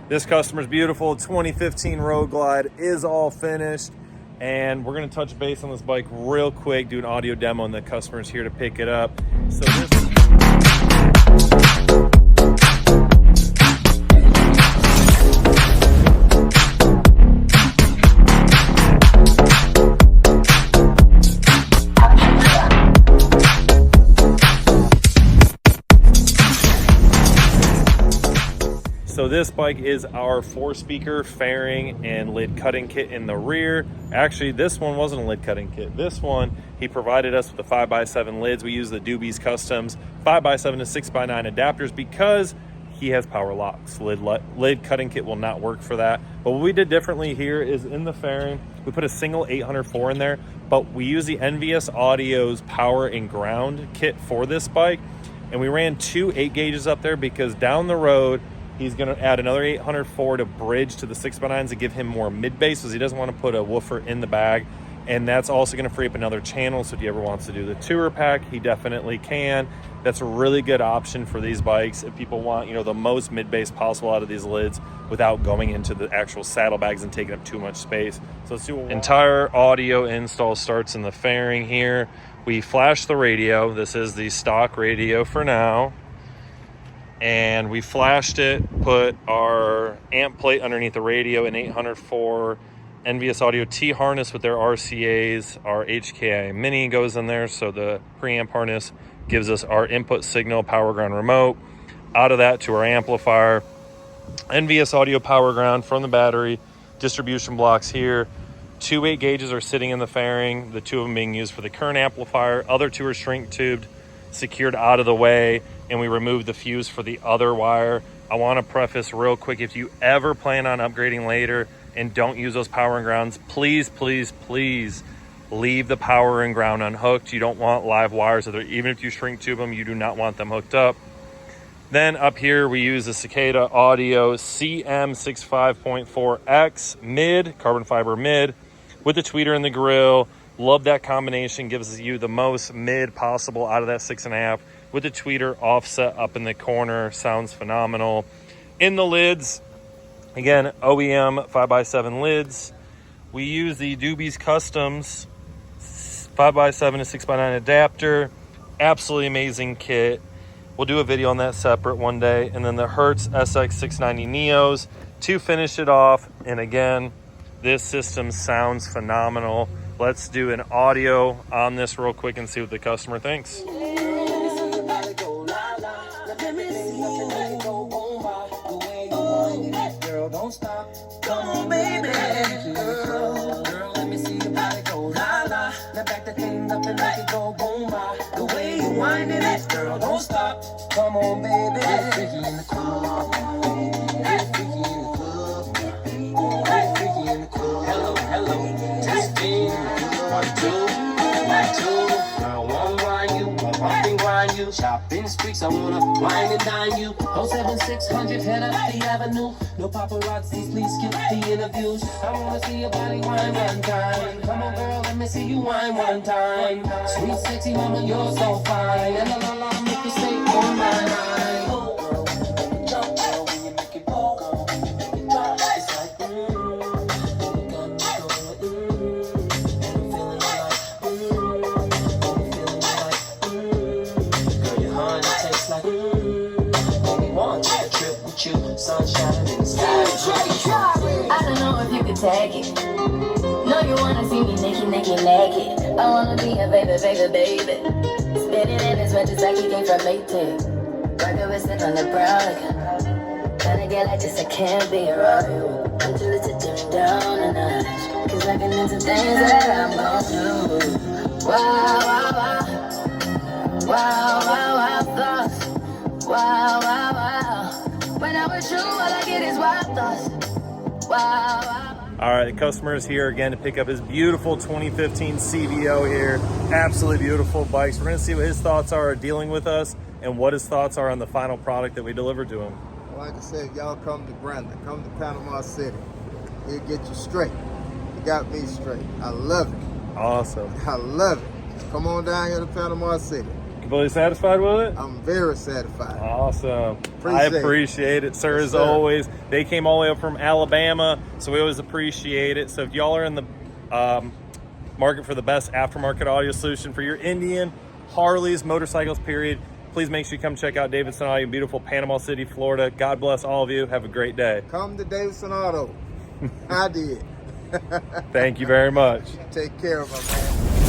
This customer's beautiful 2015 Roadglide is all finished, and we're gonna touch base on this bike real quick, do an audio demo, and the customer's here to pick it up. So this bike is our 4-speaker fairing and lid cutting kit in the rear. Actually, this one wasn't a lid cutting kit. This one, he provided us with the 5x7 lids. We use the Doobie's Customs 5x7 to 6x9 adapters because he has power locks. Lid cutting kit will not work for that. But what we did differently here is in the fairing, we put a single 804 in there, but we use the NVS Audio's power and ground kit for this bike. And we ran 2 8 gauges up there because down the road, he's going to add another 804 to bridge to the 6x9s to give him more mid-bass because he doesn't want to put a woofer in the bag. And that's also going to free up another channel. So if he ever wants to do the tour pack, he definitely can. That's a really good option for these bikes if people want, you know, the most mid-bass possible out of these lids without going into the actual saddlebags and taking up too much space. So let's do an entire audio install starts in the fairing here. We flash the radio. This is the stock radio for now. And we flashed it, put our amp plate underneath the radio, an 804 NVS Audio T harness with their RCAs. Our HKI Mini goes in there, so the preamp harness gives us our input signal, power ground remote. Out of that to our amplifier, NVS Audio power ground from the battery, distribution blocks here. 2 8 gauges are sitting in the fairing, the 2 of them being used for the current amplifier. Other 2 are shrink tubed, secured out of the way, and we removed the fuse for the other wire. I want to preface real quick, if you ever plan on upgrading later and don't use those power and grounds, please leave the power and ground unhooked. You don't want live wires, even if you shrink tube them, you do not want them hooked up. Then up here we use the Cicada Audio CM65.4X mid, carbon fiber mid, with the tweeter in the grill. Love that combination, gives you the most mid possible out of that 6.5 with the tweeter offset up in the corner. Sounds phenomenal. In the lids, again, OEM 5x7 lids. We use the Doobie's Customs 5x7 to 6x9 adapter. Absolutely amazing kit. We'll do a video on that separate one day. And then the Hertz SX690 Neos to finish it off. And again, this system sounds phenomenal. Let's do an audio on this real quick and see what the customer thinks. Girl, don't stop. Come on, baby. Girl, let me see your body go la la. Now back the thing up and make it go boom ba. The way you winding it, girl, don't stop. Come on, baby. Get freaky in the club. Get freaky in the club. Get freaky in the club. Hello, testing. 1, 2, 1, 2. Girl, won't grind you, won't bump and grind you. Shopping streets, I wanna wine and dine you. 07600 head up the avenue. No paparazzis, please skip the interviews. I wanna see your body wine one time. Come on, girl, let me see you wine one time. Sweet, sexy mama, you're so fine. And la la la, make you say, oh my, my. Sunshine in the sky. I don't know if you could take it. No, you wanna see me naked, naked. I wanna be a baby. Spinning in as much as I can get from latex. Rocket with on the brown again. Tryna get like this, I can't be around you. Want you to dim down a notch. Cause I can do some things that I'm gon' do. Wow, wow, wow. Wow, wow, wow, thoughts. Wow, wow, wow. When I'm with you, all I get is wild thoughts. Wow, wow. All right, the customer is here again to pick up his beautiful 2015 CVO here. Absolutely beautiful bikes. We're gonna see what his thoughts are dealing with us and what his thoughts are on the final product that we delivered to him. Like I said, y'all come to Brandon, come to Panama City. He'll get you straight. He got me straight. I love it. Awesome. I love it. Just come on down here to Panama City. Completely satisfied with it? I'm very satisfied. Awesome. I Appreciate it. appreciate it, sir, Yes, as sir. always. They came all the way up from Alabama, so we always appreciate it. So if y'all are in the market for the best aftermarket audio solution for your Indian, Harleys, motorcycles, period, please make sure you come check out Davidson Audio in beautiful Panama City, Florida. God bless all of you. Have a great day. Come to Davidson Auto. I did. Thank you very much. Take care of my man.